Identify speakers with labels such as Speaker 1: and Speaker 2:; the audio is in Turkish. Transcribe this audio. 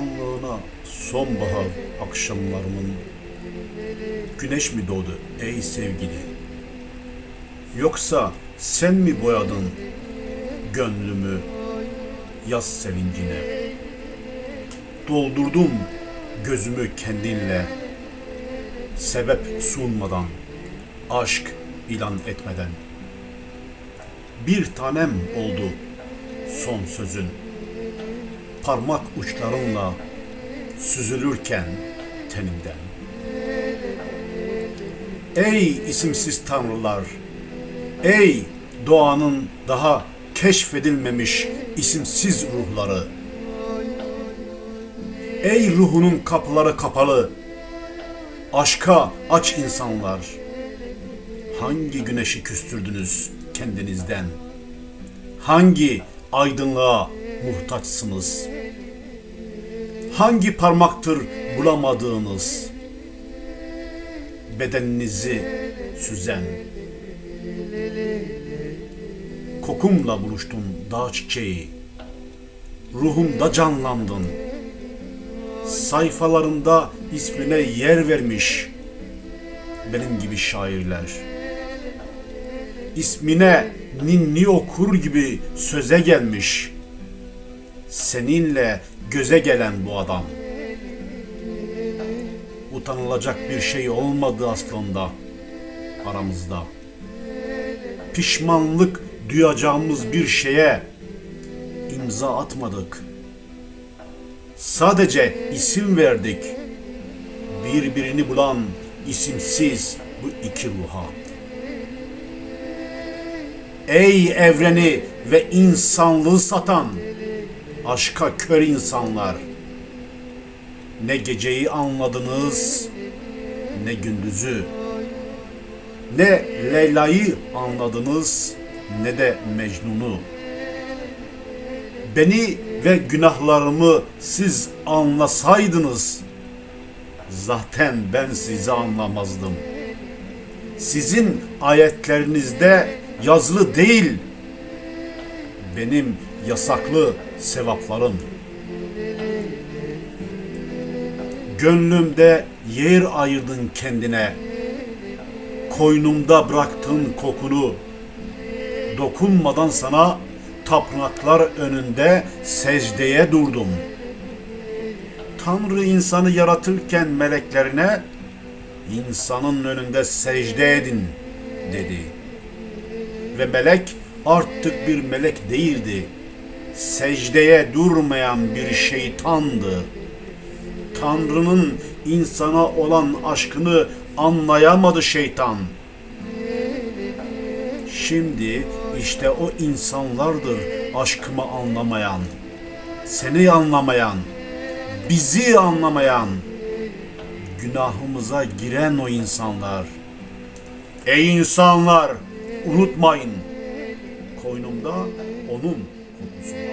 Speaker 1: karanlığına sonbahar akşamlarımın güneş mi doğdu ey sevgili? Yoksa sen mi boyadın gönlümü yaz sevincine? Doldurdum gözümü kendinle, sebep sunmadan, aşk ilan etmeden. Bir tanem oldu son sözün, parmak uçlarınla süzülürken tenimden. Ey isimsiz tanrılar, ey doğanın daha keşfedilmemiş isimsiz ruhları, ey ruhunun kapıları kapalı, aşka aç insanlar, hangi güneşi küstürdünüz kendinizden? Hangi aydınlığa muhtaçsınız? Hangi parmaktır bulamadığınız? Bedeninizi süzen. Kokumla buluştun dağ çiçeği, ruhumda canlandın. Sayfalarında ismine yer vermiş benim gibi şairler. İsmine ninni okur gibi söze gelmiş. Seninle göze gelen bu adam. Utanılacak bir şey olmadı aslında aramızda. Pişmanlık duyacağımız bir şeye imza atmadık. Sadece isim verdik. Birbirini bulan isimsiz bu iki ruha. Ey evreni ve insanlığı satan aşka kör insanlar. Ne geceyi anladınız, ne gündüzü. Ne Leyla'yı anladınız, ne de Mecnun'u. Beni ve günahlarımı siz anlasaydınız, zaten ben sizi anlamazdım. Sizin ayetlerinizde yazılı değil, benim yasaklı sevaplarım. Gönlümde yer ayırdın kendine, koynumda bıraktın kokunu. Dokunmadan sana tapınaklar önünde secdeye durdum. Tanrı insanı yaratırken meleklerine, insanın önünde secde edin dedi. Ve melek artık bir melek değildi. Secdeye durmayan bir şeytandı. Tanrı'nın insana olan aşkını anlayamadı şeytan. Şimdi işte o insanlardır aşkımı anlamayan, seni anlamayan, bizi anlamayan, günahımıza giren o insanlar. Ey insanlar, unutmayın, koynumda onun kokusu var.